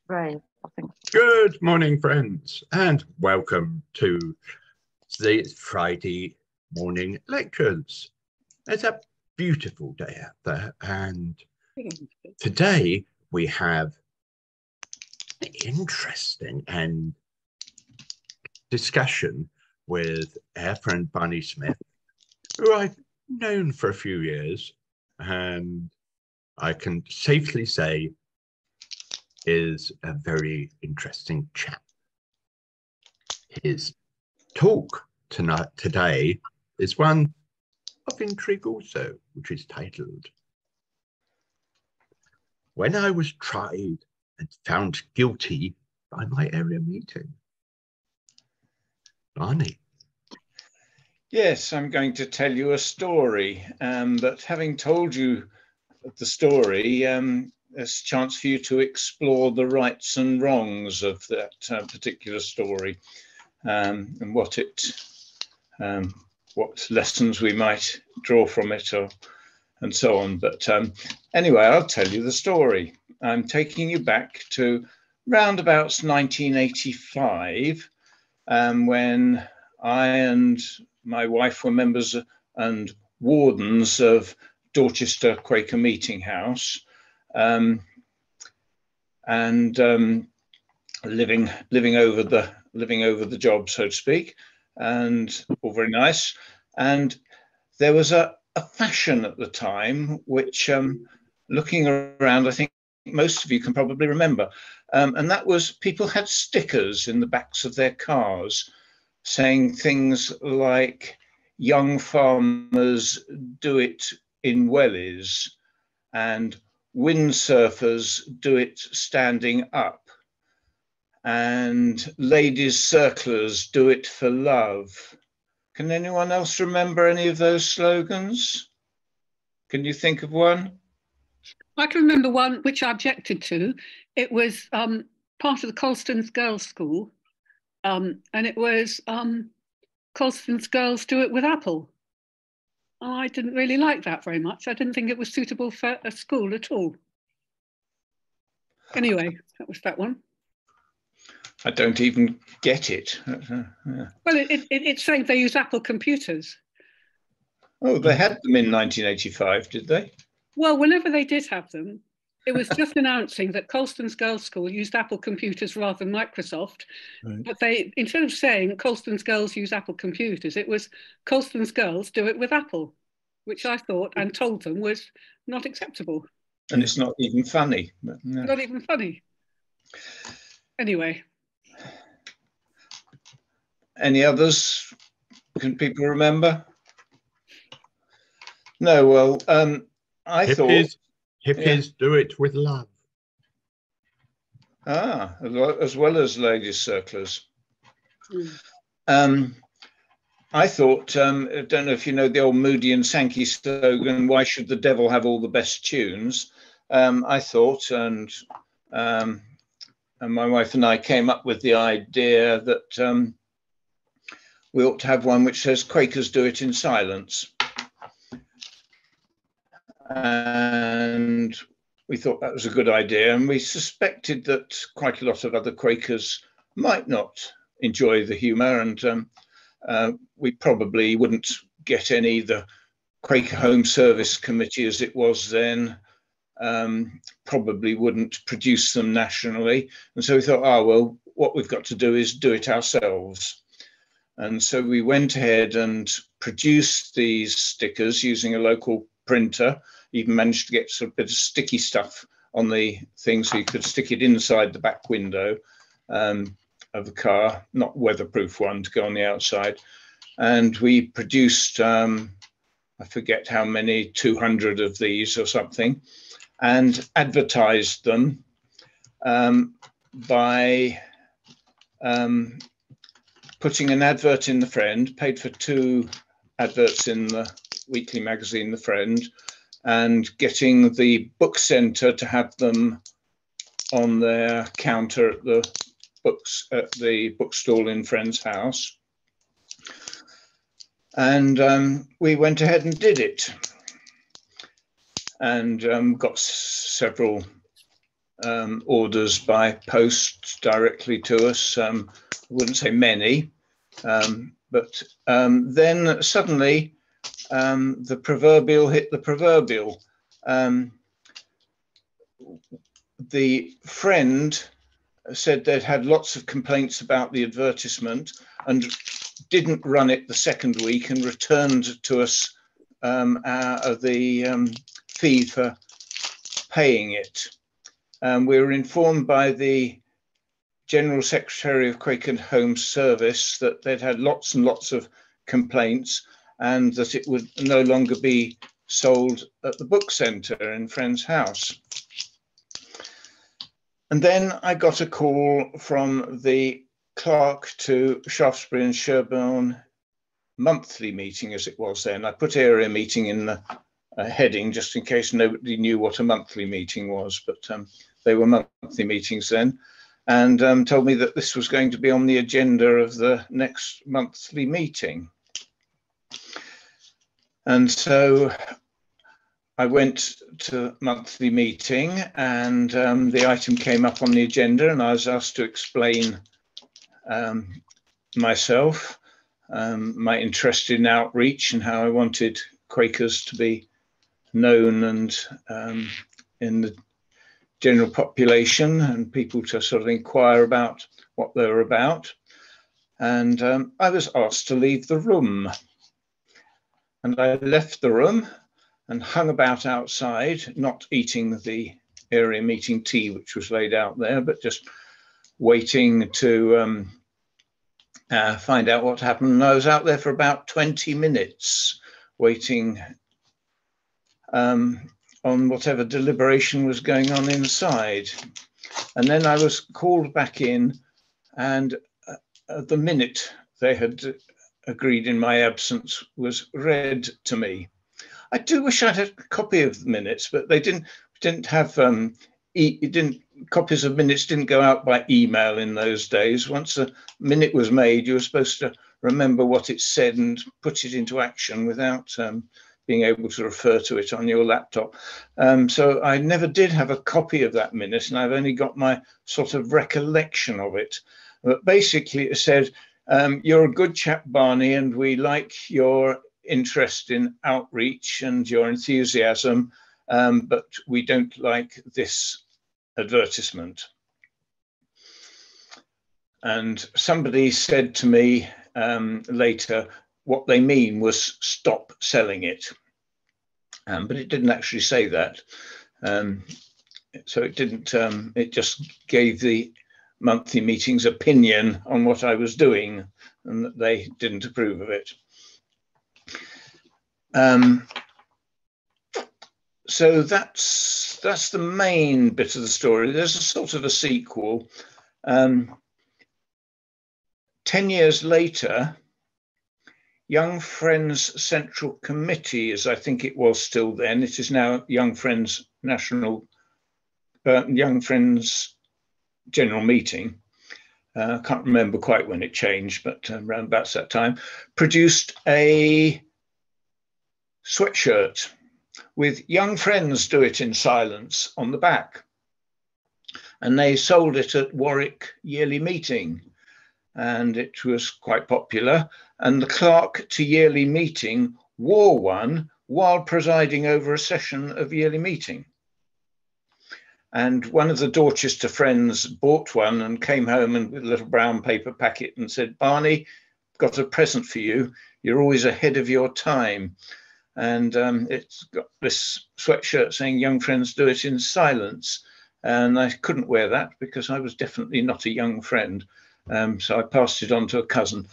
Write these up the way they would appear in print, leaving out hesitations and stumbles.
Right. I think Good morning, friends, and welcome to the Friday morning lectures. It's a beautiful day out there, and today we have an interesting and discussion with our friend Barney Smith, who I've known for a few years, and I can safely say is a very interesting chap. His talk today is one of intrigue also, which is titled When I Was Tried and Found Guilty by My Area Meeting. Barney. Yes, I'm going to tell you a story, but having told you the story, there's a chance for you to explore the rights and wrongs of that particular story, and what lessons we might draw from it, and so on. But anyway, I'll tell you the story. I'm taking you back to roundabouts 1985, when I and my wife were members and wardens of Dorchester Quaker Meeting House, and living over the job, so to speak, and all very nice. And there was a fashion at the time, which, looking around, I think most of you can probably remember, and that was people had stickers in the backs of their cars saying things like "young farmers do it in wellies" and "windsurfers do it standing up" and "ladies circlers do it for love." Can anyone else remember any of those slogans? Can you think of one? I can remember one which I objected to. It was part of the Colston's Girls' School, and it was Colston's girls do it with apple. I didn't really like that very much. I didn't think it was suitable for a school at all. Anyway, that was that one. I don't even get it. Well, it's saying they use Apple computers. Oh, they had them in 1985, did they? Well, whenever they did have them, it was just announcing that Colston's Girls' School used Apple computers rather than Microsoft. Right. But they, instead of saying Colston's girls use Apple computers, it was Colston's girls do it with Apple, which I thought and told them was not acceptable. And it's not even funny. But no. Not even funny. Anyway. Any others? Can people remember? No, well, I thought... Hippies do it with love. Ah, as well as ladies circlers. I thought, I don't know if you know the old Moody and Sankey slogan, "Why should the devil have all the best tunes?" I thought, and my wife and I came up with the idea that we ought to have one which says "Quakers do it in silence." And we thought that was a good idea, and we suspected that quite a lot of other Quakers might not enjoy the humour, and we probably wouldn't get any. The Quaker Home Service Committee, as it was then, probably wouldn't produce them nationally. And so we thought, well, what we've got to do is do it ourselves. And so we went ahead and produced these stickers using a local printer. Even managed to get a bit of sticky stuff on the thing so you could stick it inside the back window of the car, not weatherproof one to go on the outside. And we produced, I forget how many, 200 of these or something, and advertised them by putting an advert in The Friend, paid for 2 adverts in the weekly magazine The Friend, and getting the book centre to have them on their counter at the bookstall in Friend's house. And we went ahead and did it, and got several orders by post directly to us. I wouldn't say many, but then suddenly the proverbial hit the proverbial. The friend said they'd had lots of complaints about the advertisement and didn't run it the second week and returned to us the fee for paying it. We were informed by the General Secretary of Quaker Home Service that they'd had lots and lots of complaints and that it would no longer be sold at the book centre in Friend's house. And then I got a call from the clerk to Shaftesbury and Sherborne monthly meeting, as it was then. I put area meeting in the heading just in case nobody knew what a monthly meeting was, but they were monthly meetings then, and told me that this was going to be on the agenda of the next monthly meeting. And so I went to monthly meeting, and the item came up on the agenda, and I was asked to explain myself, my interest in outreach and how I wanted Quakers to be known and in the general population, and people to sort of inquire about what they were about. And I was asked to leave the room. And I left the room and hung about outside, not eating the area meeting tea, which was laid out there, but just waiting to find out what happened. And I was out there for about 20 minutes, waiting on whatever deliberation was going on inside. And then I was called back in, and the minute they had agreed in my absence was read to me. I do wish I'd had a copy of the minutes, but they didn't have copies of minutes didn't go out by email in those days. Once a minute was made, you were supposed to remember what it said and put it into action without being able to refer to it on your laptop. So I never did have a copy of that minute, and I've only got my sort of recollection of it. But basically it said, you're a good chap, Barney, and we like your interest in outreach and your enthusiasm, but we don't like this advertisement. And somebody said to me later, what they mean was stop selling it. But it didn't actually say that. So it didn't, it just gave the monthly meetings opinion on what I was doing, and that they didn't approve of it. So that's the main bit of the story. There's a sort of a sequel. 10 years later, Young Friends Central Committee, as I think it was still then, it is now Young Friends Young Friends General Meeting. I can't remember quite when it changed, but around about that time, produced a sweatshirt with Young Friends Do It in Silence on the back. And they sold it at Warwick Yearly Meeting, and it was quite popular. And the clerk to Yearly Meeting wore one while presiding over a session of Yearly Meeting. And one of the Dorchester friends bought one and came home and with a little brown paper packet and said, Barney, got a present for you. You're always ahead of your time. And it's got this sweatshirt saying Young Friends Do It in Silence. And I couldn't wear that because I was definitely not a young friend. So I passed it on to a cousin,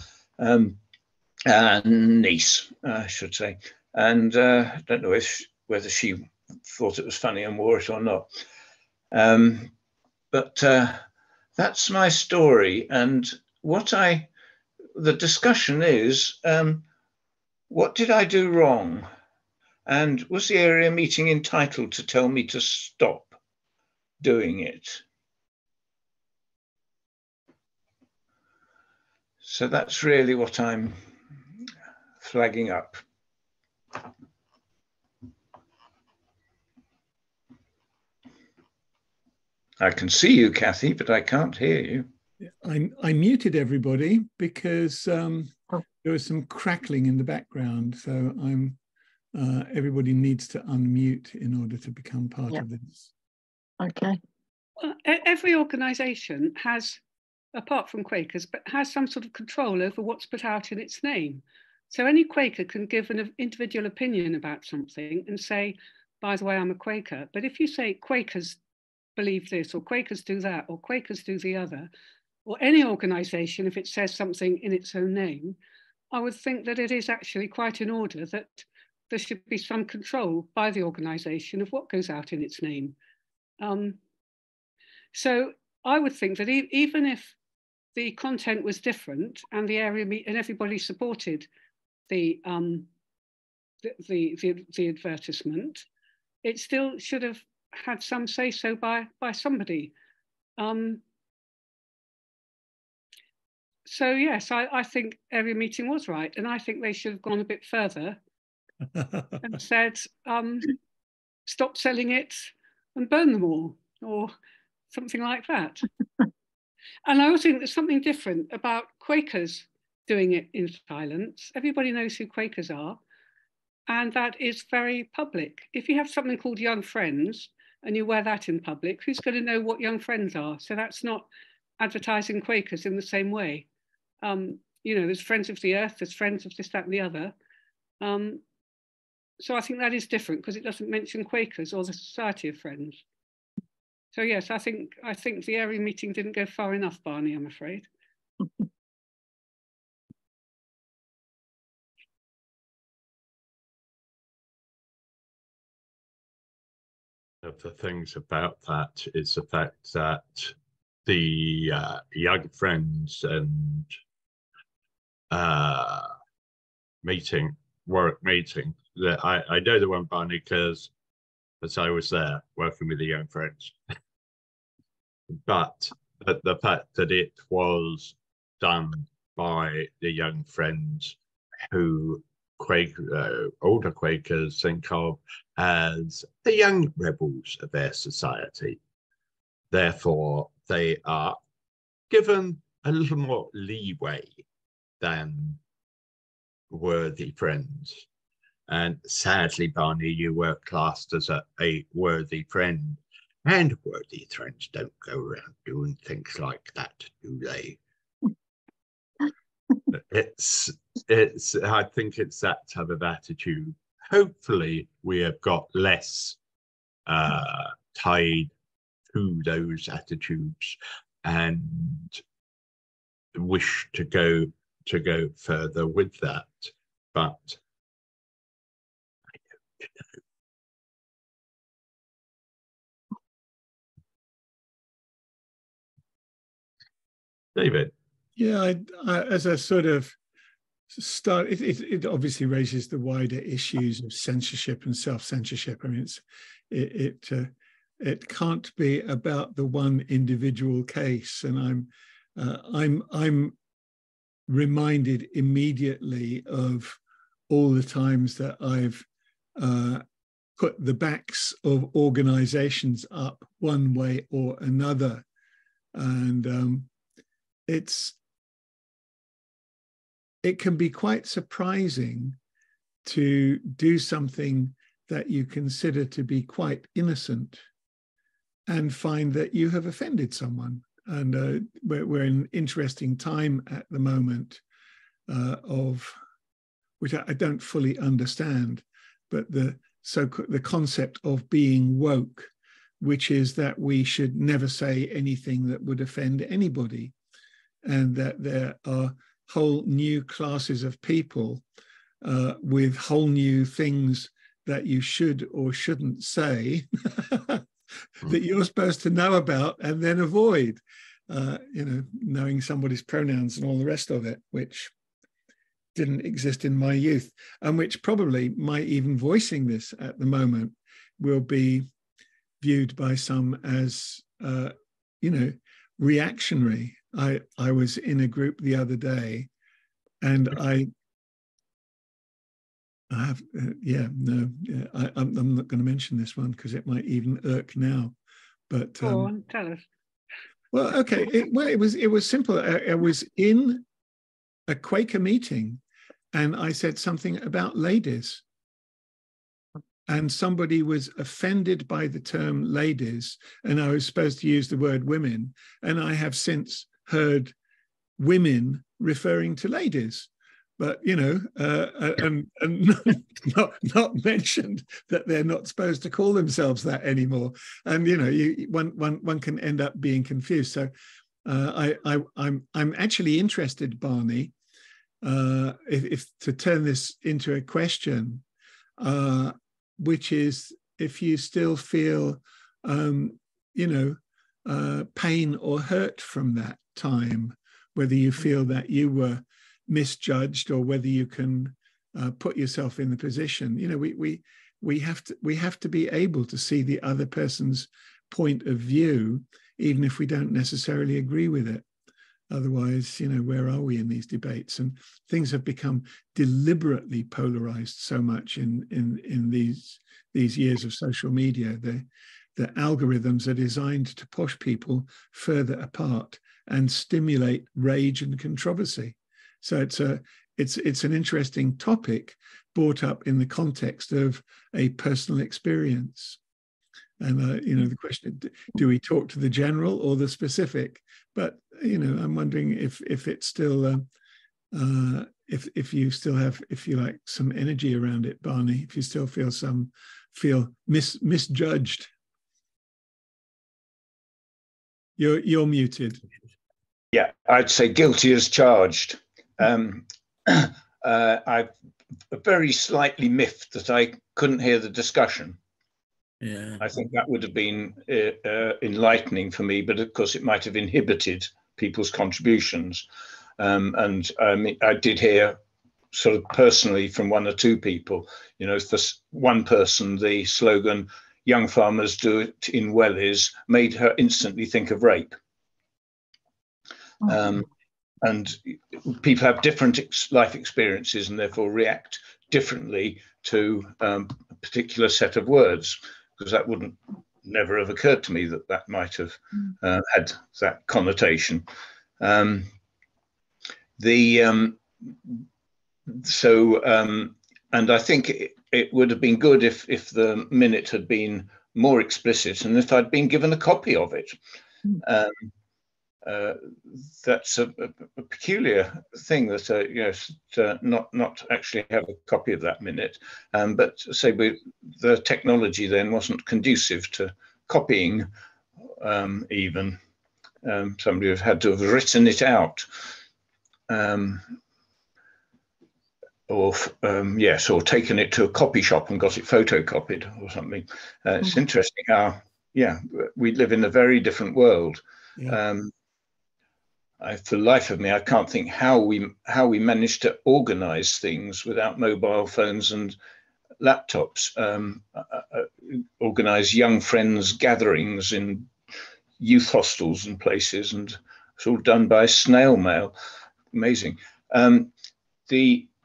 niece, I should say. And I don't know whether she thought it was funny and wore it or not. But that's my story. And the discussion is, what did I do wrong? And was the area meeting entitled to tell me to stop doing it? So that's really what I'm flagging up. I can see you, Kathy, but I can't hear you. I muted everybody because there was some crackling in the background. So everybody needs to unmute in order to become part of this. Okay. Every organisation has, apart from Quakers, but has some sort of control over what's put out in its name. So any Quaker can give an individual opinion about something and say, by the way, I'm a Quaker. But if you say Quakers believe this, or Quakers do that, or Quakers do the other, or any organisation, if it says something in its own name, I would think that it is actually quite in order that there should be some control by the organisation of what goes out in its name. So I would think that even if the content was different and the area and everybody supported the advertisement, it still should have had some say so by somebody. So yes, I think area meeting was right, and I think they should have gone a bit further and said, stop selling it and burn them all, or something like that. And I also think there's something different about Quakers doing it in silence. Everybody knows who Quakers are, and that is very public. If you have something called Young Friends and you wear that in public, who's going to know what Young Friends are? So that's not advertising Quakers in the same way. You know, there's Friends of the Earth, there's Friends of this, that, and the other. So I think that is different because it doesn't mention Quakers or the Society of Friends. So yes, I think the area meeting didn't go far enough, Barney, I'm afraid. Of the things about that is the fact that the Young Friends and work meeting, that I know the one, Barney, because as I was there working with the Young Friends. But the fact that it was done by the Young Friends who older Quakers think of as the young rebels of their society. Therefore, they are given a little more leeway than worthy friends. And sadly, Barney, you were classed as a worthy friend. And worthy friends don't go around doing things like that, do they? I think it's that type of attitude. Hopefully we have got less tied to those attitudes and wish to go further with that. But I don't know. David. Yeah, as a sort of start, it obviously raises the wider issues of censorship and self-censorship. I mean, it can't be about the one individual case, and I'm reminded immediately of all the times that I've put the backs of organizations up one way or another, and it can be quite surprising to do something that you consider to be quite innocent and find that you have offended someone. And we're in an interesting time at the moment of which I don't fully understand, but the concept of being woke, which is that we should never say anything that would offend anybody, and that there are whole new classes of people with whole new things that you should or shouldn't say that you're supposed to know about and then avoid, knowing somebody's pronouns and all the rest of it, which didn't exist in my youth, and which probably my even voicing this at the moment will be viewed by some as, reactionary. I was in a group the other day, and I'm not going to mention this one because it might even irk now, But Go on, tell us. well, okay. It was simple. I was in a Quaker meeting, and I said something about ladies, and somebody was offended by the term ladies, and I was supposed to use the word women, and I have since heard women referring to ladies, but and not mentioned that they're not supposed to call themselves that anymore. And one can end up being confused. So I'm actually interested, Barney, if to turn this into a question, which is if you still feel pain or hurt from that time, whether you feel that you were misjudged or whether you can put yourself in the position. We have to be able to see the other person's point of view, even if we don't necessarily agree with it. Otherwise, where are we in these debates? And things have become deliberately polarized so much in these years of social media. The algorithms are designed to push people further apart and stimulate rage and controversy. So it's an interesting topic brought up in the context of a personal experience. And the question, do we talk to the general or the specific? But I'm wondering if it's still if you still have, if you like, some energy around it, Barney. If you still feel misjudged. You're muted. Yeah, I'd say guilty as charged. I'm very slightly miffed that I couldn't hear the discussion. Yeah, I think that would have been enlightening for me, but of course it might have inhibited people's contributions. And I did hear sort of personally from one or two people, for one person, the slogan, "Young farmers do it in wellies," made her instantly think of rape. And people have different life experiences and therefore react differently to a particular set of words, because that wouldn't never have occurred to me that might have had that connotation. And I think it would have been good if the minute had been more explicit and if I'd been given a copy of it. That's a peculiar thing that not actually have a copy of that minute, but say the technology then wasn't conducive to copying. Even somebody would have had to have written it out, or taken it to a copy shop and got it photocopied or something. It's interesting how we live in a very different world. Yeah. For the life of me, I can't think how we managed to organize things without mobile phones and laptops. Organize young friends gatherings in youth hostels and places, and it's all done by snail mail. Amazing.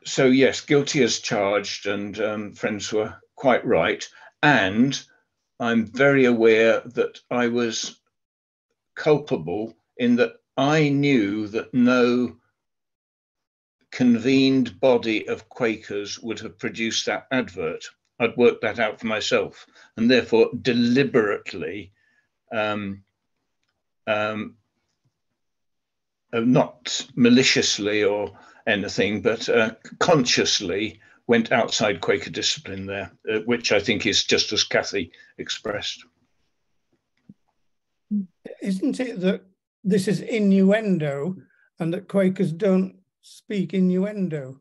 So yes, guilty as charged, and friends were quite right. And I'm very aware that I was culpable in that I knew that no convened body of Quakers would have produced that advert. I'd worked that out for myself, and therefore deliberately, not maliciously or anything, but consciously went outside Quaker discipline there, which I think is just as Kathy expressed. Isn't it that this is innuendo and that Quakers don't speak innuendo?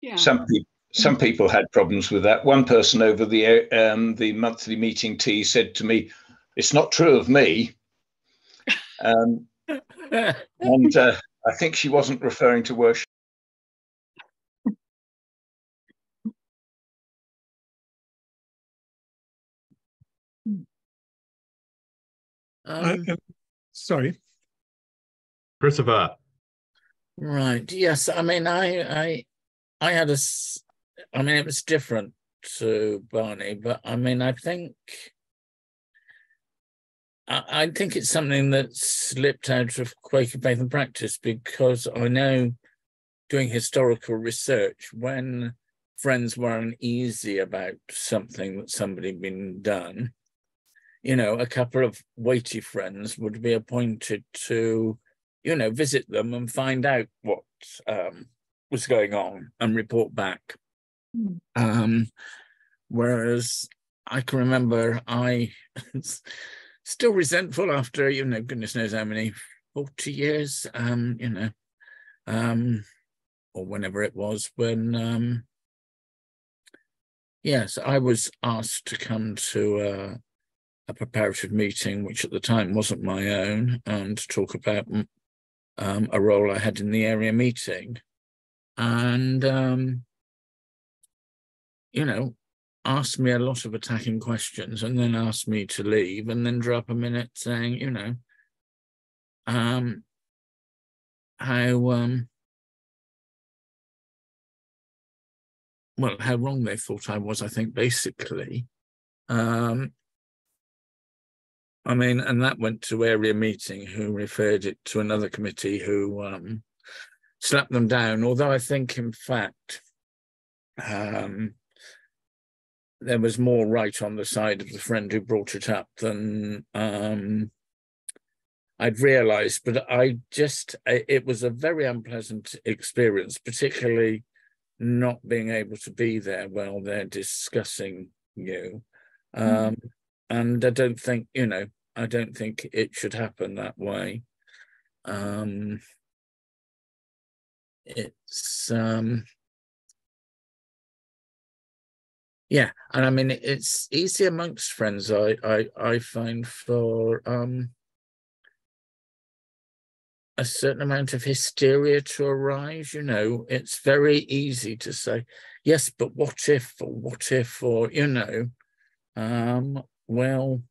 Yeah. Some people had problems with that. One person over the monthly meeting tea said to me, "It's not true of me." And I think she wasn't referring to worship. Sorry, Christopher. Right. Yes. I mean, I had it was different to Barney, but I mean, I think it's something that slipped out of Quaker faith and practice, because I know, doing historical research, when friends were uneasy about something that somebody had been done, you know, a couple of weighty friends would be appointed to, you know, visit them and find out what was going on and report back. Whereas I can remember I still resentful after, you know, goodness knows how many, 40 years, you know, or whenever it was, when, yes, I was asked to come to a preparative meeting, which at the time wasn't my own, and to talk about a role I had in the area meeting. And, you know, asked me a lot of attacking questions, and then asked me to leave, and then drew up a minute saying, you know, how wrong they thought I was, I think, basically. I mean, and that went to area meeting, who referred it to another committee, who slapped them down. Although I think, in fact, there was more right on the side of the friend who brought it up than I'd realised. But it was a very unpleasant experience, particularly not being able to be there while they're discussing you. And I don't think, you know, I don't think it should happen that way. It's yeah, and I mean, it's easy amongst friends, I find, for a certain amount of hysteria to arise. You know, it's very easy to say, yes, but what if, or you know, well,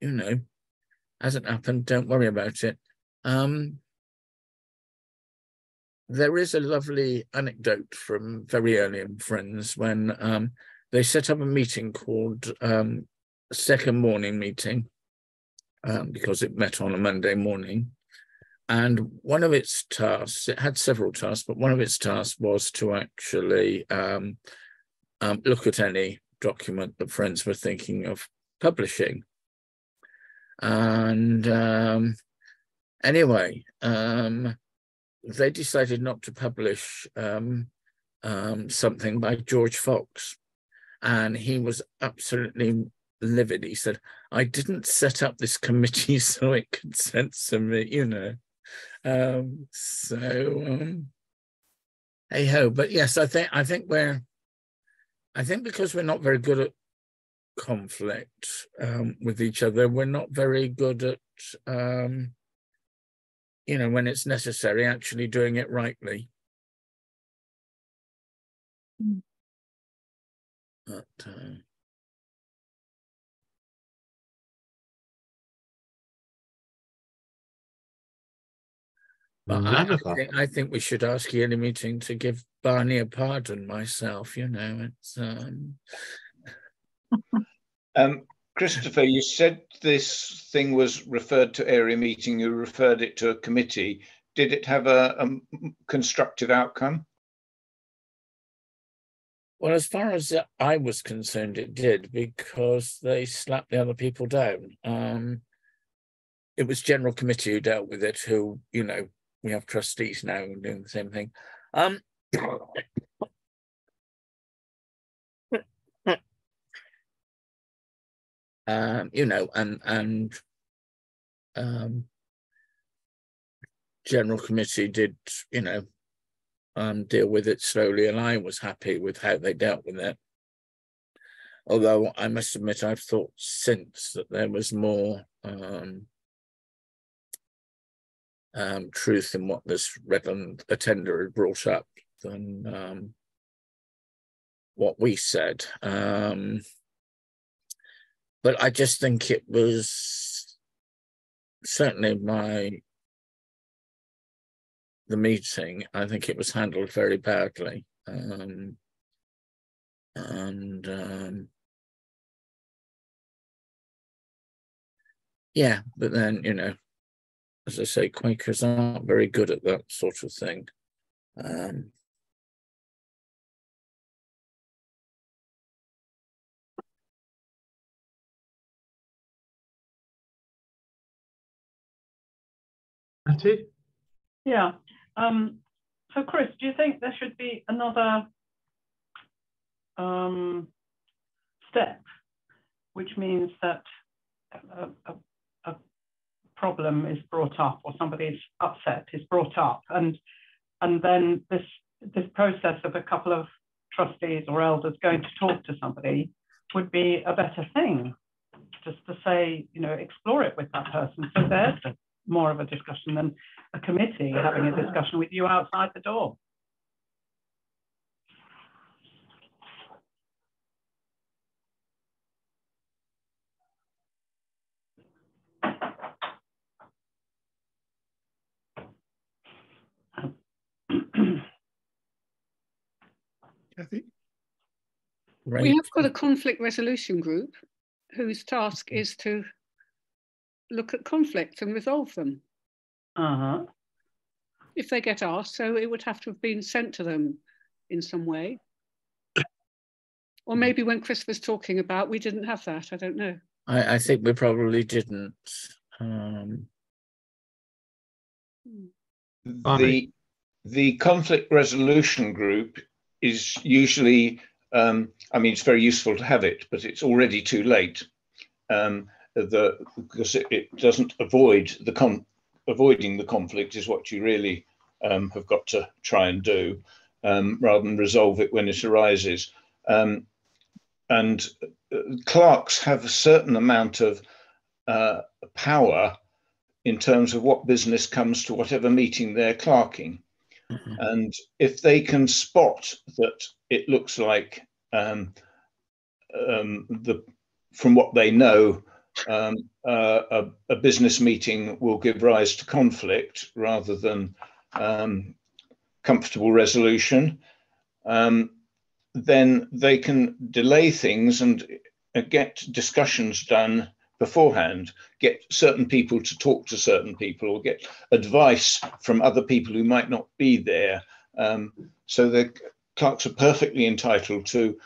you know, hasn't happened, don't worry about it. There is a lovely anecdote from very early in Friends, when they set up a meeting called Second Morning Meeting, because it met on a Monday morning. And one of its tasks, it had several tasks, but one of its tasks was to actually look at any document that Friends were thinking of publishing. And anyway, they decided not to publish something by George Fox. And he was absolutely livid. He said, I didn't set up this committee so it could censor me, you know. Hey ho. But yes, I think because we're not very good at conflict with each other, we're not very good at you know, when it's necessary, actually doing it rightly. But I think we should ask yearly meeting to give Barney a pardon myself, you know. It's Christopher, you said this thing was referred to area meeting, you referred it to a committee. Did it have a constructive outcome? Well, as far as I was concerned, it did, because they slapped the other people down. It was General Committee who dealt with it, who, you know, we have trustees now doing the same thing. You know, and General Committee did, you know, deal with it slowly, and I was happy with how they dealt with it. Although I must admit, I've thought since that there was more truth in what this Redland attender had brought up than what we said. But I just think it was certainly the meeting, I think it was handled very badly. And yeah, but then, you know, as I say, Quakers aren't very good at that sort of thing. Matty? Yeah. So, Chris, do you think there should be another step, which means that a problem is brought up, or somebody's upset is brought up, and then this process of a couple of trustees or elders going to talk to somebody would be a better thing, just to say, you know, explore it with that person. So there's more of a discussion than a committee having a discussion with you outside the door. Kathy? Right. We have got a conflict resolution group whose task is to look at conflicts and resolve them. If they get asked, so it would have to have been sent to them in some way. Or maybe when Chris was talking about, we didn't have that, I don't know. I think we probably didn't. The conflict resolution group is usually, I mean, it's very useful to have it, but it's already too late. Because it doesn't avoid avoiding the conflict is what you really have got to try and do, rather than resolve it when it arises. And clerks have a certain amount of power in terms of what business comes to whatever meeting they're clerking. And if they can spot that it looks like, from what they know, a business meeting will give rise to conflict rather than comfortable resolution, then they can delay things and get discussions done beforehand, get certain people to talk to certain people, or get advice from other people who might not be there. So the clerks are perfectly entitled to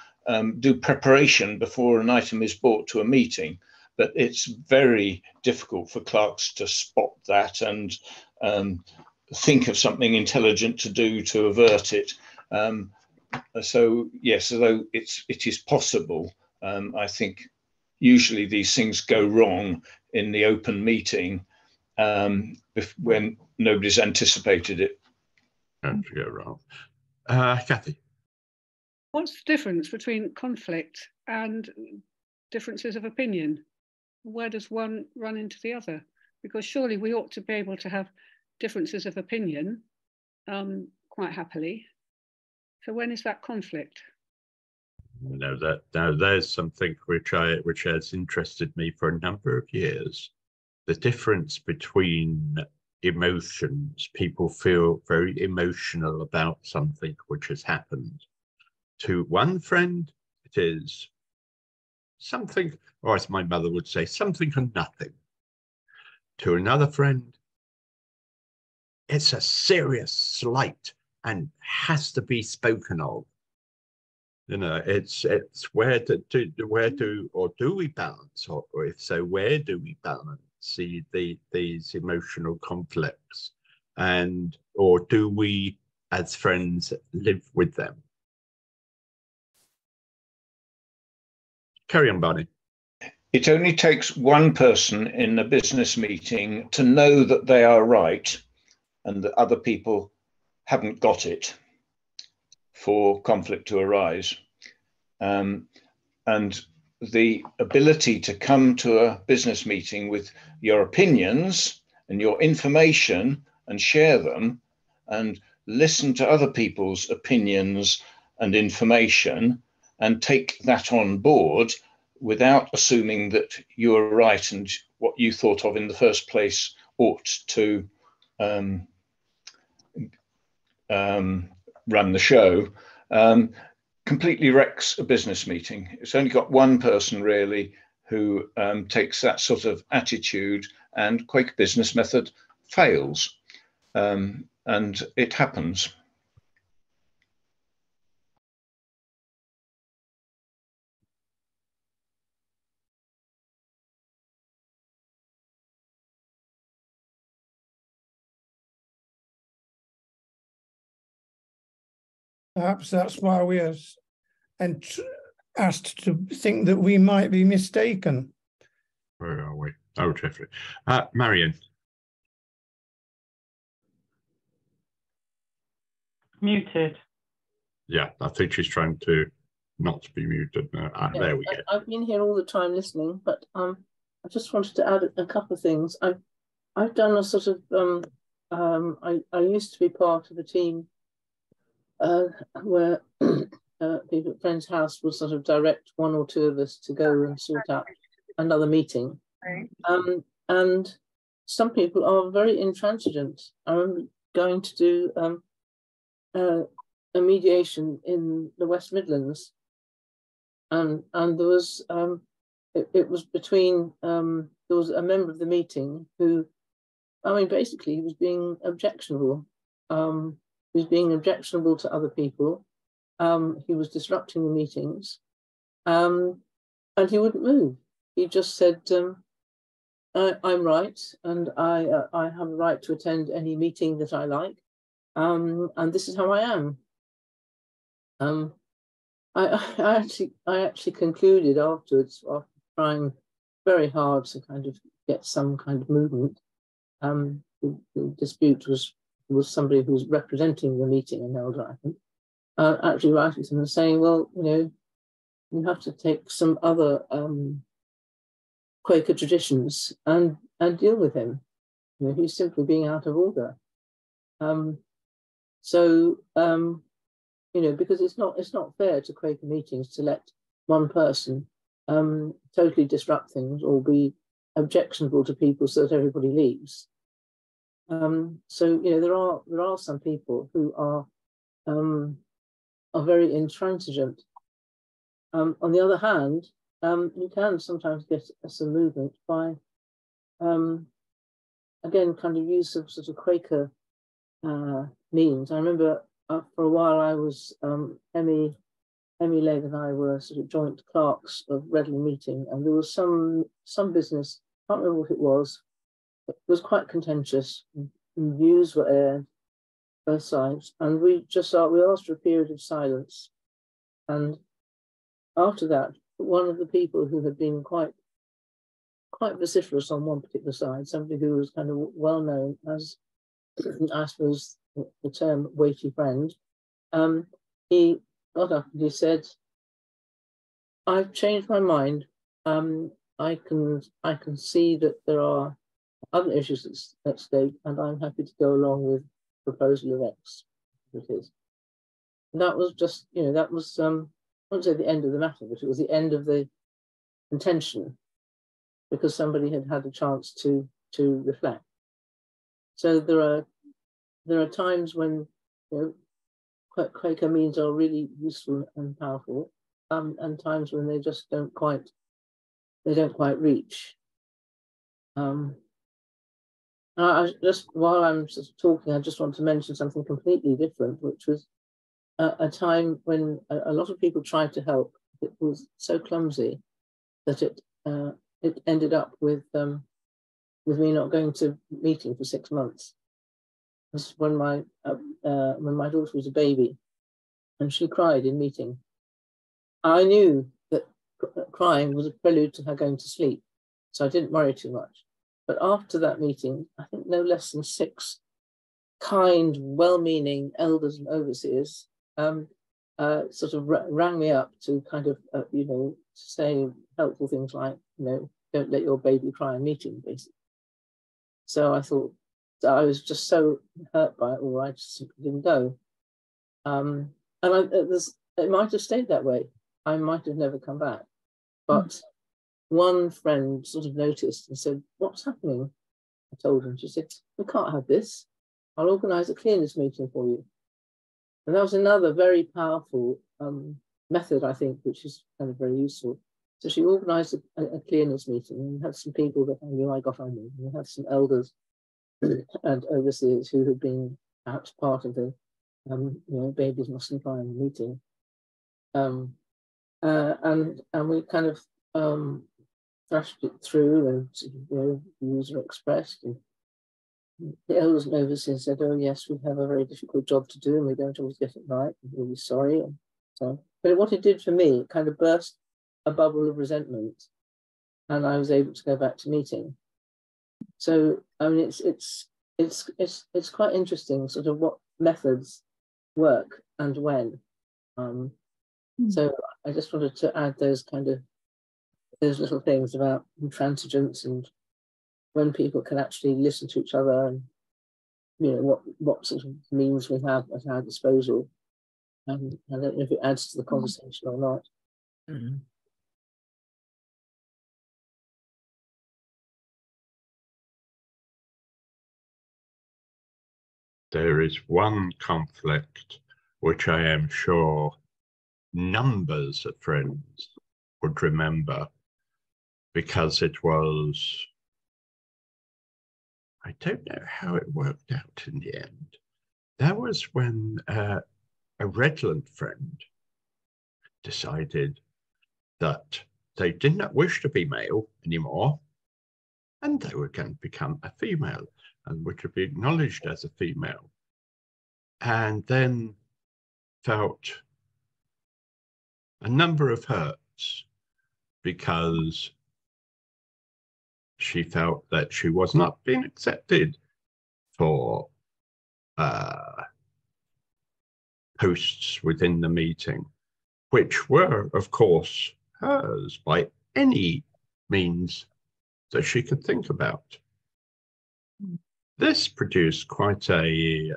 do preparation before an item is brought to a meeting. But it's very difficult for clerks to spot that and think of something intelligent to do to avert it. So yes, although it is possible, I think usually these things go wrong in the open meeting when nobody's anticipated it. Don't go wrong. Kathy? What's the difference between conflict and differences of opinion? Where does one run into the other? Because surely we ought to be able to have differences of opinion quite happily. So when is that conflict? No, there's something which has interested me for a number of years. The difference between emotions. People feel very emotional about something which has happened. To one friend, it is something, or as my mother would say, something and nothing. To another friend, it's a serious slight and has to be spoken of. You know, it's where do we balance, or if so, where do we balance these emotional conflicts, or do we, as friends, live with them? Carry on, Barney. It only takes one person in a business meeting to know that they are right and that other people haven't got it for conflict to arise. And the ability to come to a business meeting with your opinions and your information and share them and listen to other people's opinions and information and take that on board without assuming that you are right and what you thought of in the first place ought to run the show, completely wrecks a business meeting. It's only got one person really who takes that sort of attitude, and Quaker Business Method fails. And it happens. Perhaps that's why we are asked to think that we might be mistaken. Where are we? Oh, Jeffrey. Marion. Muted. Yeah, I think she's trying to not be muted. Yeah, there we go. I've been here all the time listening, but I just wanted to add a couple of things. I've done a sort of I used to be part of a team where people at Friend's House would sort of direct one or two of us to go and sort out another meeting. And some people are very intransigent. I remember going to do a mediation in the West Midlands, and there was it was between there was a member of the meeting who, I mean, basically he was being objectionable. He was being objectionable to other people. He was disrupting the meetings, and he wouldn't move. He just said, I'm right, and I have a right to attend any meeting that I like, and this is how I am. I actually concluded afterwards, after trying very hard to kind of get some kind of movement. The dispute was somebody who was representing the meeting in Elder, I think, actually writing to them and saying, well, you know, you have to take some other Quaker traditions and deal with him. You know, he's simply being out of order. You know, because it's not fair to Quaker meetings to let one person totally disrupt things or be objectionable to people so that everybody leaves. So you know, there are some people who are very intransigent. On the other hand, you can sometimes get some movement by again kind of use of sort of Quaker means. I remember for a while I was Emmy Legg and I were sort of joint clerks of Redley Meeting, and there was some business, I can't remember what it was was quite contentious. Views were aired, both sides, and we asked for a period of silence. And after that, one of the people who had been quite vociferous on one particular side, somebody who was kind of well known as, I suppose, the term weighty friend, he got up and he said, "I've changed my mind. I can see that there are other issues at stake, and I'm happy to go along with proposal of X." It is. And that was just, you know, that was I won't say the end of the matter, but it was the end of the contention, because somebody had had a chance to reflect. So there are times when, you know, Quaker means are really useful and powerful, and times when they just don't quite reach. I just, while I'm sort of talking, I just want to mention something completely different, which was a time when a lot of people tried to help. It was so clumsy that it ended up with me not going to meeting for 6 months. This was when my daughter was a baby, and she cried in meeting. I knew that crying was a prelude to her going to sleep, so I didn't worry too much. But after that meeting, I think no less than 6 kind, well-meaning elders and overseers sort of rang me up to kind of, you know, say helpful things like, you know, don't let your baby cry in meeting, basically. So I thought, I was just so hurt by it all, I just simply didn't go. And it might have stayed that way. I might have never come back. But one friend sort of noticed and said, "What's happening?" I told him. She said, "We can't have this. I'll organise a clearness meeting for you." And that was another very powerful method, I think, which is kind of very useful. So she organised a clearness meeting and had some people that I knew I got on with. We had some elders and overseers who had been perhaps part of the babies mustn't cry in the meeting. And we kind of thrashed it through, and views were expressed. And the elders and overseers said, "Oh yes, we have a very difficult job to do, and we don't always get it right. We're really sorry." And so, but what it did for me, it kind of burst a bubble of resentment, and I was able to go back to meeting. So I mean, it's quite interesting, sort of what methods work and when. So I just wanted to add those little things about intransigence and when people can actually listen to each other, and what sort of means we have at our disposal. I don't know if it adds to the conversation or not. Mm-hmm. There is one conflict which I am sure numbers of friends would remember, because it was, I don't know how it worked out in the end. That was when a Redland friend decided that they did not wish to be male anymore, and they were going to become a female and were to be acknowledged as a female, and then felt a number of hurts because she felt that she was not being accepted for posts within the meeting, which were, of course, hers by any means that she could think about. This produced quite a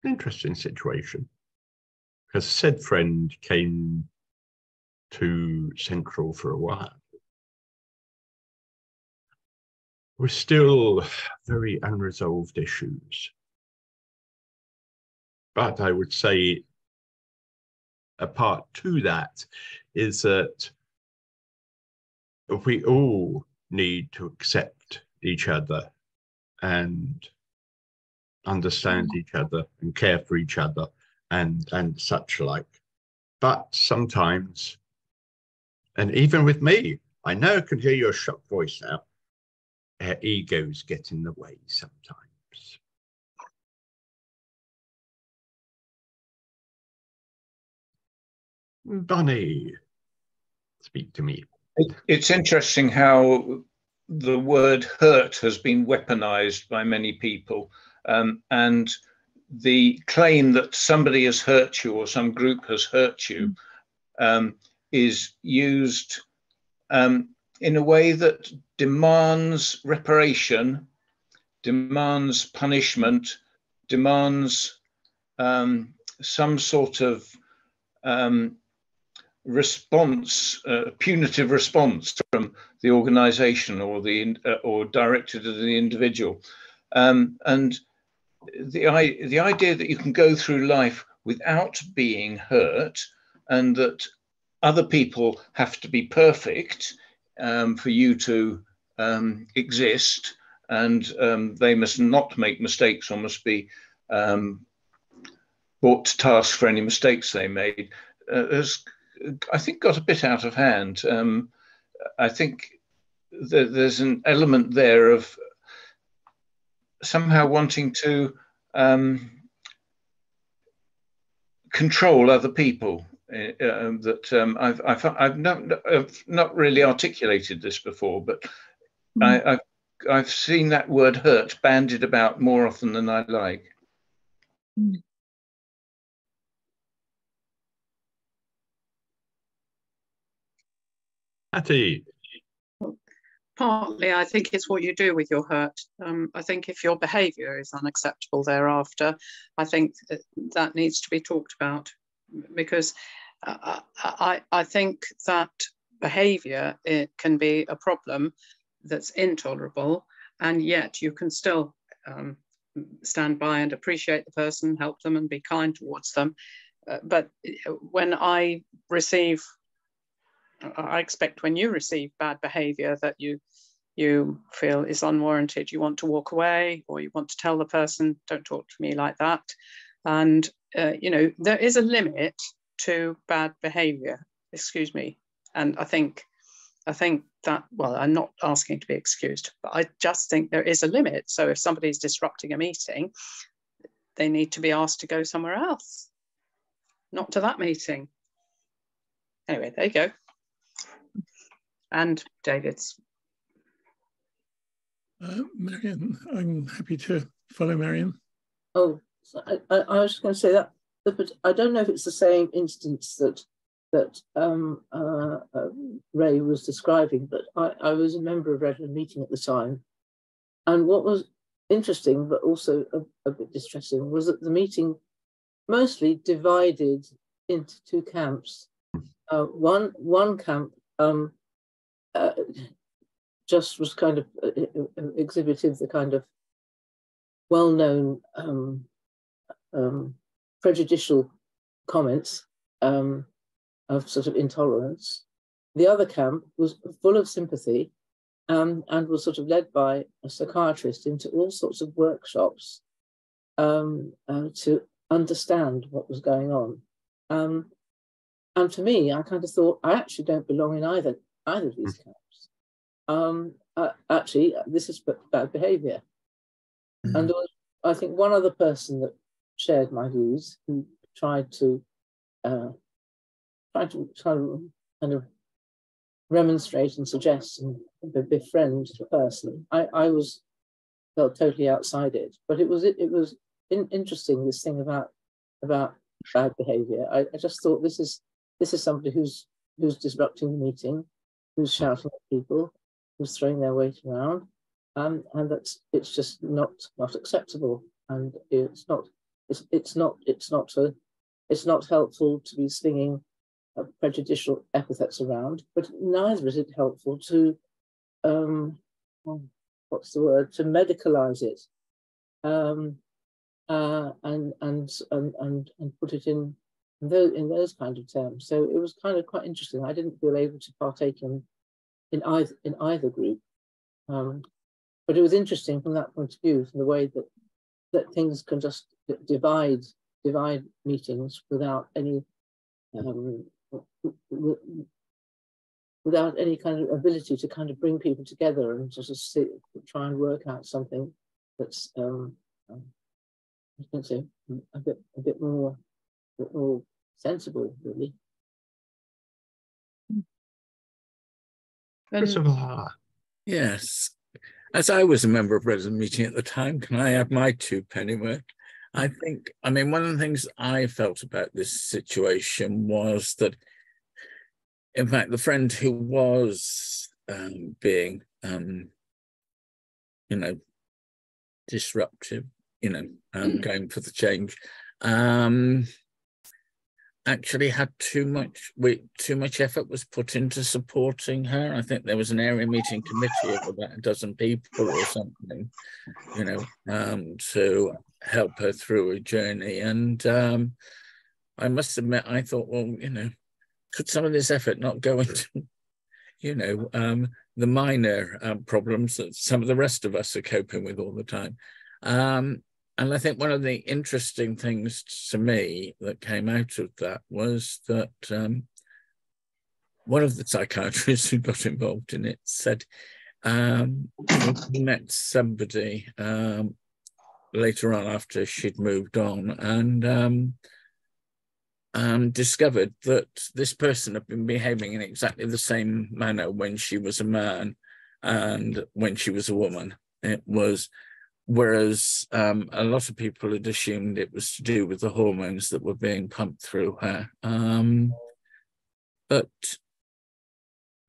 interesting situation, because said friend came to Central for a while. We're still very unresolved issues. But I would say a part to that is that we all need to accept each other and understand each other and care for each other and such like. But sometimes, and even with me, I know I can hear your shocked voice now, our egos get in the way sometimes. Bonnie, speak to me. It's interesting how the word hurt has been weaponized by many people, and the claim that somebody has hurt you or some group has hurt you is used in a way that demands reparation, demands punishment, demands some sort of response, punitive response from the organization or or directed at the individual, and the idea that you can go through life without being hurt, and that other people have to be perfect for you to exist, and they must not make mistakes or must be brought to task for any mistakes they made, has, I think, got a bit out of hand. I think that there's an element there of somehow wanting to control other people. That I've not really articulated this before, but I've seen that word hurt bandied about more often than I like. Hattie. Partly, I think it's what you do with your hurt. I think if your behaviour is unacceptable thereafter, I think that needs to be talked about, because I think that behaviour, it can be a problem that's intolerable, and yet you can still stand by and appreciate the person, help them and be kind towards them. but when I expect when you receive bad behaviour that you feel is unwarranted, you want to walk away, or you want to tell the person, don't talk to me like that. And, there is a limit to bad behaviour, excuse me. And I think that, well, I'm not asking to be excused, but I just think there is a limit. So if somebody's disrupting a meeting, they need to be asked to go somewhere else, not to that meeting. Anyway, there you go. And David's. Marion, I'm happy to follow Marion. Oh, so I was just going to say that, but I don't know if it's the same instance that Ray was describing, but I was a member of Redland Meeting at the time. And what was interesting, but also a bit distressing, was that the meeting mostly divided into two camps. One camp just was kind of exhibited the kind of well-known prejudicial comments of sort of intolerance. The other camp was full of sympathy and was sort of led by a psychiatrist into all sorts of workshops to understand what was going on. And for me, I kind of thought, I actually don't belong in either of these camps. Actually, this is bad behaviour. And there was, I think, one other person that shared my views, who tried to kind of remonstrate and suggest and befriend the person. I felt totally outside it, but it was interesting, this thing about bad behaviour. I just thought this is somebody who's disrupting the meeting, who's shouting at people, who's throwing their weight around, and it's just not acceptable, and it's not helpful to be slinging prejudicial epithets around, but neither is it helpful to to medicalize it and put it in those kind of terms. So it was kind of quite interesting. I didn't feel able to partake in either group, but it was interesting from that point of view, from the way that things can just divide meetings without any without any kind of ability to kind of bring people together and sort of try and work out something that's I can say a bit more sensible, really. Yes, as I was a member of Redland Meeting at the time, can I have my two penny worth? I mean, one of the things I felt about this situation was that, in fact, the friend who was being, disruptive, going for the change, actually had too much effort was put into supporting her. I think there was an area meeting committee of about a dozen people or something, to help her through a journey. And I must admit, I thought, well, could some of this effort not go into, the minor problems that some of the rest of us are coping with all the time? And I think one of the interesting things to me that came out of that was that one of the psychiatrists who got involved in it said he met somebody later on after she'd moved on and discovered that this person had been behaving in exactly the same manner when she was a man and when she was a woman. Whereas a lot of people had assumed it was to do with the hormones that were being pumped through her. But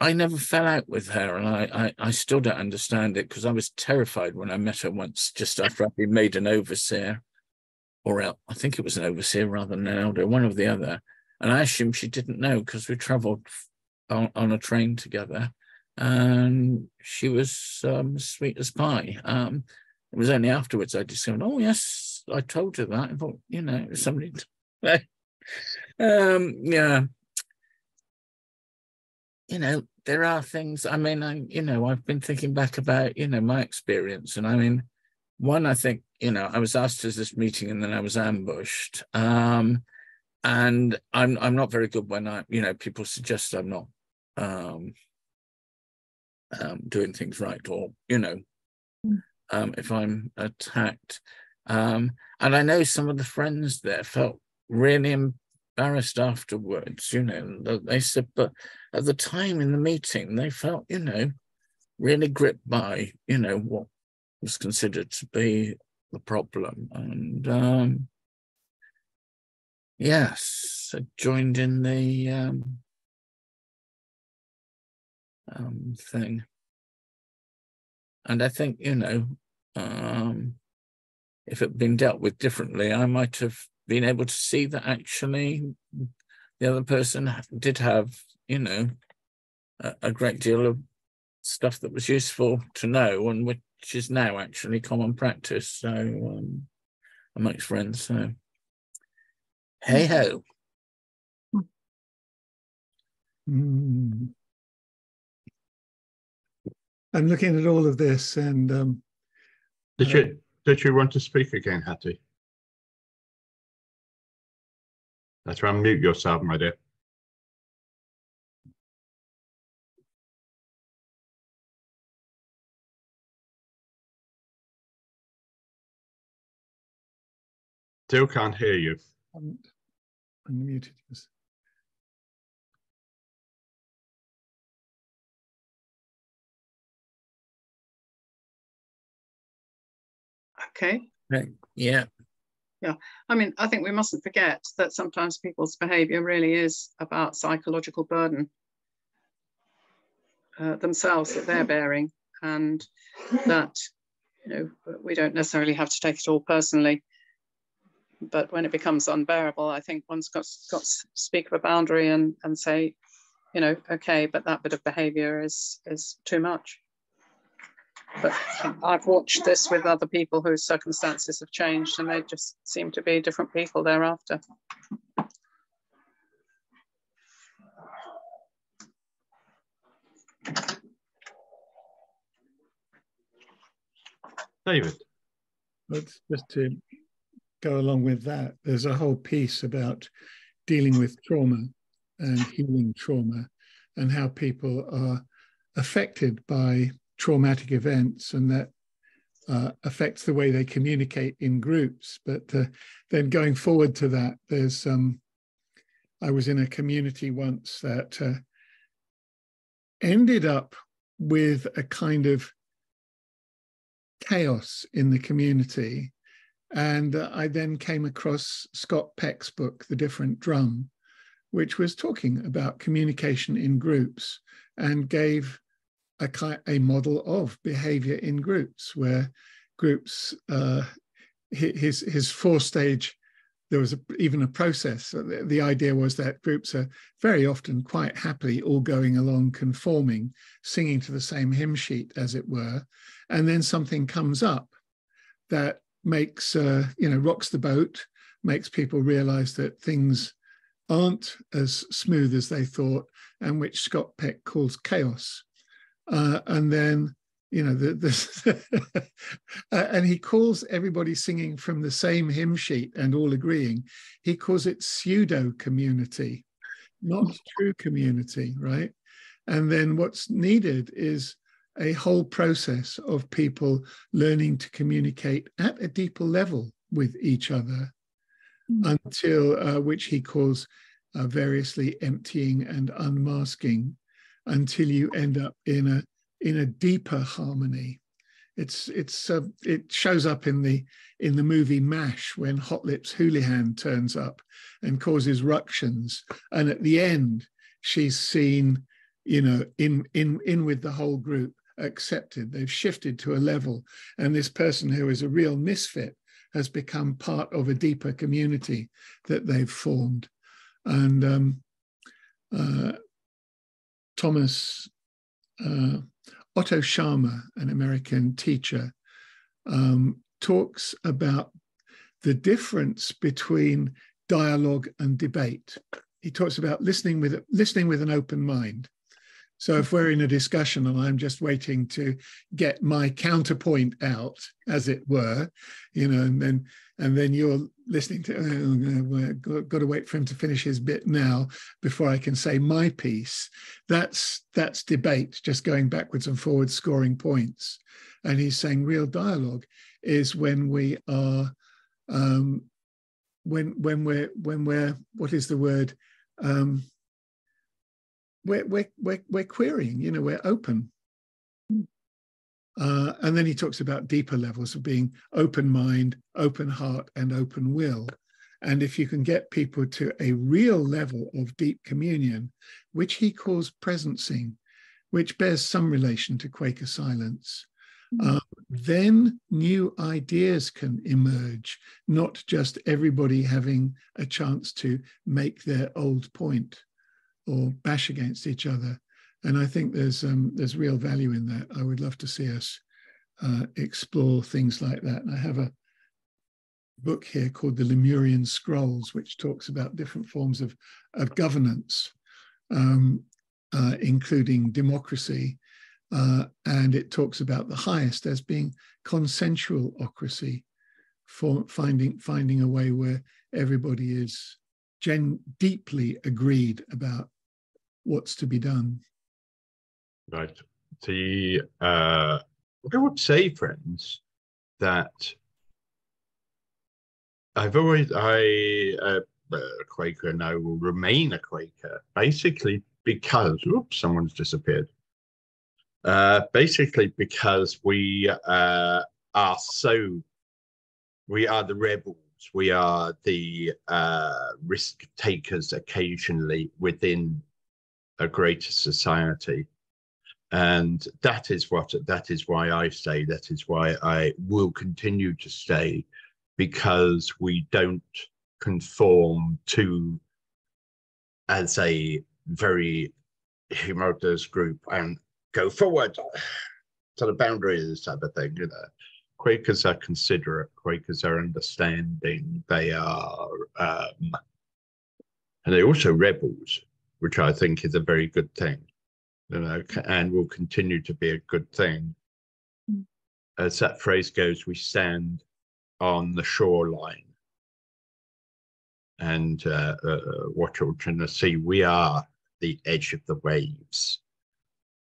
I never fell out with her, and I still don't understand it, because I was terrified when I met her once, just after I'd been made an overseer, I think it was an overseer rather than an elder, one or the other. And I assumed she didn't know, because we travelled on a train together, and she was sweet as pie. It was only afterwards I discovered, oh, yes, I told her that. I thought, somebody... Yeah. You know, there are things, I mean, I've been thinking back about, my experience. And I mean, one, I think, I was asked to this meeting and then I was ambushed. And I'm not very good when people suggest I'm not doing things right, or, if I'm attacked. And I know some of the friends there felt really embarrassed afterwards, they said, but at the time in the meeting, they felt, really gripped by, what was considered to be the problem. And yes, I joined in the thing. And I think, if it had been dealt with differently, I might have been able to see that actually the other person did have, a great deal of stuff that was useful to know, and which is now actually common practice. So amongst friends. So hey ho. I'm looking at all of this, and did you want to speak again, Hattie? That's right. Unmute yourself, my dear. Still can't hear you. Unmuted. Okay. Yeah. Yeah. I mean, I think we mustn't forget that sometimes people's behaviour really is about psychological burden themselves that they're bearing, and that, we don't necessarily have to take it all personally. But when it becomes unbearable, I think one's got to speak of a boundary and say, okay, but that bit of behaviour is too much. But I've watched this with other people whose circumstances have changed, and they just seem to be different people thereafter. David. Just to go along with that, there's a whole piece about dealing with trauma and healing trauma, and how people are affected by traumatic events, and that affects the way they communicate in groups. But then going forward to that, there's I was in a community once that ended up with a kind of chaos in the community. And I then came across Scott Peck's book, The Different Drum, which was talking about communication in groups, and gave a model of behavior in groups, where groups, his 4-stage, there was even a process. The idea was that groups are very often quite happily all going along, conforming, singing to the same hymn sheet, as it were. And then something comes up that makes, rocks the boat, makes people realize that things aren't as smooth as they thought, and which Scott Peck calls chaos. And then, and he calls everybody singing from the same hymn sheet and all agreeing. He calls it pseudo community, not true community, right? And then what's needed is a whole process of people learning to communicate at a deeper level with each other, until which he calls variously emptying and unmasking, until you end up in a deeper harmony. It shows up in the movie MASH, when Hot Lips Houlihan turns up and causes ructions, and at the end she's seen, in with the whole group, accepted. They've shifted to a level, and this person who is a real misfit has become part of a deeper community that they've formed. And Otto Scharmer, an American teacher, talks about the difference between dialogue and debate. He talks about listening with an open mind. So if we're in a discussion and I'm just waiting to get my counterpoint out, as it were, you know, and then you're listening to, got to wait for him to finish his bit now before I can say my piece. That's debate, just going backwards and forwards, scoring points. And he's saying real dialogue is when we are, when we're, what is the word? We're querying, you know, we're open. And then he talks about deeper levels of being open mind, open heart, and open will. And if you can get people to a real level of deep communion, which he calls presencing, which bears some relation to Quaker silence, then new ideas can emerge, not just everybody having a chance to make their old point or bash against each other. And I think there's real value in that. I would love to see us explore things like that. And I have a book here called The Lemurian Scrolls, which talks about different forms of governance, including democracy. And it talks about the highest as being consensualocracy, for finding a way where everybody is deeply agreed about what's to be done. Right. I would say, friends, that a Quaker, and I will remain a Quaker, basically because, oops, someone's disappeared. Basically because we are the rebels. We are the risk takers occasionally within a greater society. And that is why I stay, that is why I will continue to stay, because we don't conform to, as a very homogenous group, and go forward to the boundaries type of thing, you know. Quakers are considerate, Quakers are understanding, they are, and they're also rebels, which I think is a very good thing, you know, and will continue to be a good thing. As that phrase goes, we stand on the shoreline and watch out in the sea. We are the edge of the waves.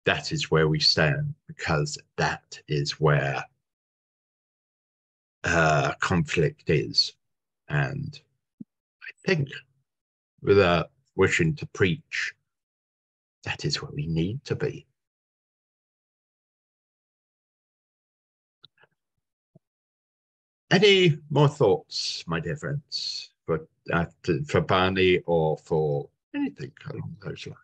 That is where we stand, because that is where conflict is. And I think, without wishing to preach, that is where we need to be. Any more thoughts, my dear friends, for Barney or for anything along those lines?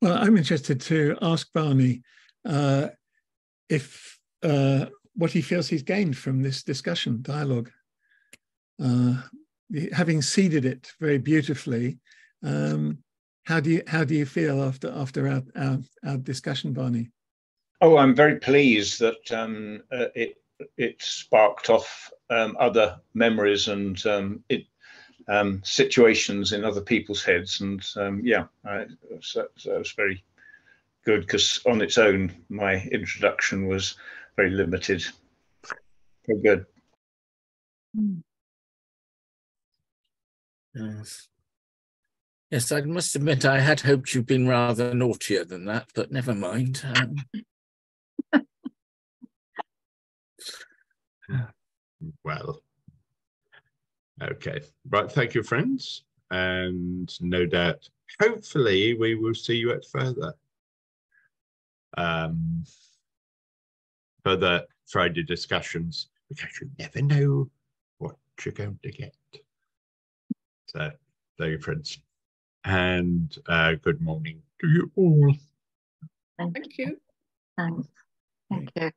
Well, I'm interested to ask Barney if what he feels he's gained from this discussion, dialogue. Having seeded it very beautifully, how do you feel after our discussion, Barney? Oh, I'm very pleased that it sparked off other memories and situations in other people's heads, and yeah, so it was very good, because on its own my introduction was very limited. Very good. Yes, I must admit I had hoped you'd been rather naughtier than that, but never mind. Well, okay. Right, thank you, friends. And no doubt, hopefully, we will see you at further Friday discussions, because you never know what you're going to get. So, thank you, friends. And good morning to you all. Thank you. Thanks. Thank you.